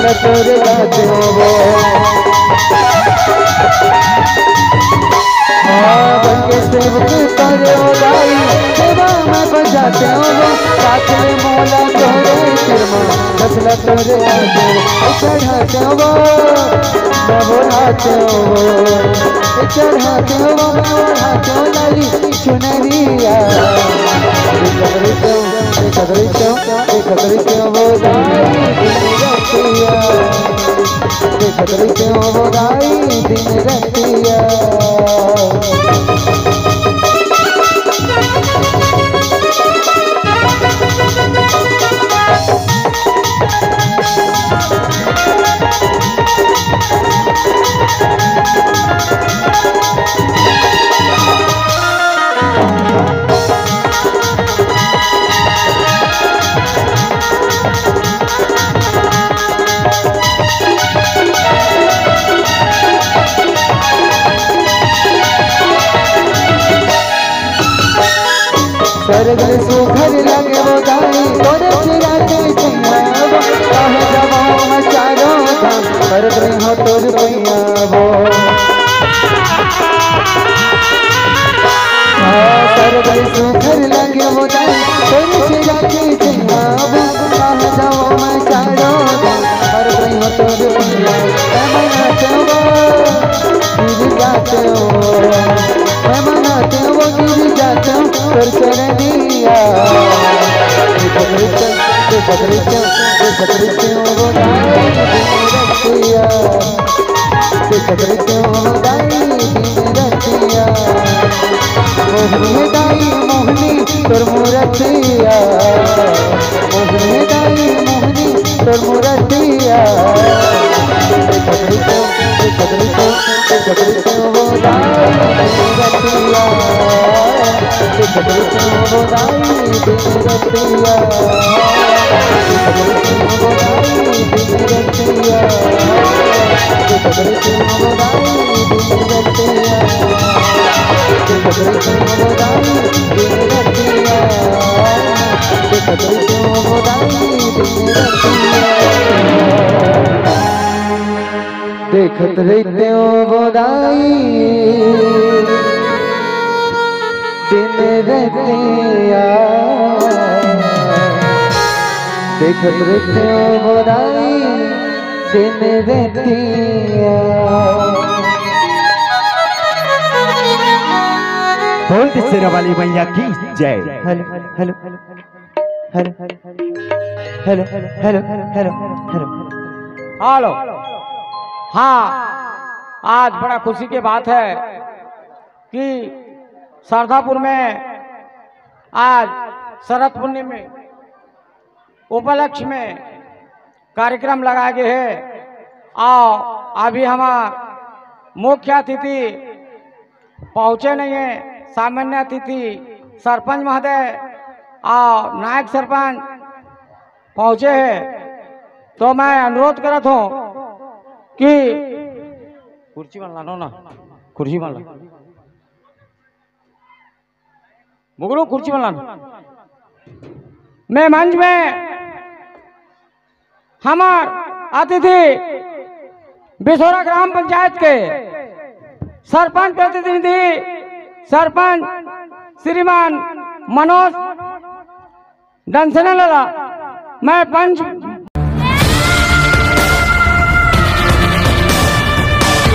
बसला तोरे गाते वो बनके सेवक तारे दाई सेवा में बजाते हो वो कातले मौला तोरे सिरमा बसला तोरे गाते चढ़ाते हो वो बोलाते हो चढ़ाते हो बोलाते हो लाली चुनरिया खतरे वो दाई दिन रतिया सरगल सुखर लगे वो दाई तोरे चिराते कहे जवाओ में चारों धाम कर दे हो तोर पैया वो सरगल सुखर लगे वो दाई तोरे चिराते कहे जवाओ में चारों धाम कर दे हो तोर पैया मैं मनाते हो गिर जाते हो मैं मनाते हो गिर जाते हो कर चरनिया खतरे वो दाई रतिया खतरे वो दाई रतिया मोहनी दाई मोहनी तोर मूरतिया मोहनी दाई मोहनी तोर मूरतिया खतरे वो दाई रतिया वो दाई रतिया देखत रहते हो बोदाई दिन रतिया देखत रहते हो बोदाई दिन रतिया बोलते शेरा वाली मैया की जय। Hello hello hello hello hello hello hello hello. हाँ, आज बड़ा खुशी की बात है कि शारदापुर में आज शरद पूर्णिमा में उपलक्ष्य में कार्यक्रम लगाए गए हैं और अभी हमार मुख्य अतिथि पहुँचे नहीं है। सामान्य अतिथि सरपंच महोदय और नायक सरपंच पहुँचे हैं, तो मैं अनुरोध करता हूँ कि कुर्सी वाला लो ना, कुर्सी वाला मुगलो कुर्सी वाला मैं मंच में हमार अतिथि बिसौरा ग्राम पंचायत के सरपंच प्रतिनिधि सरपंच श्रीमान मनोज डंसने लगा, मैं पंच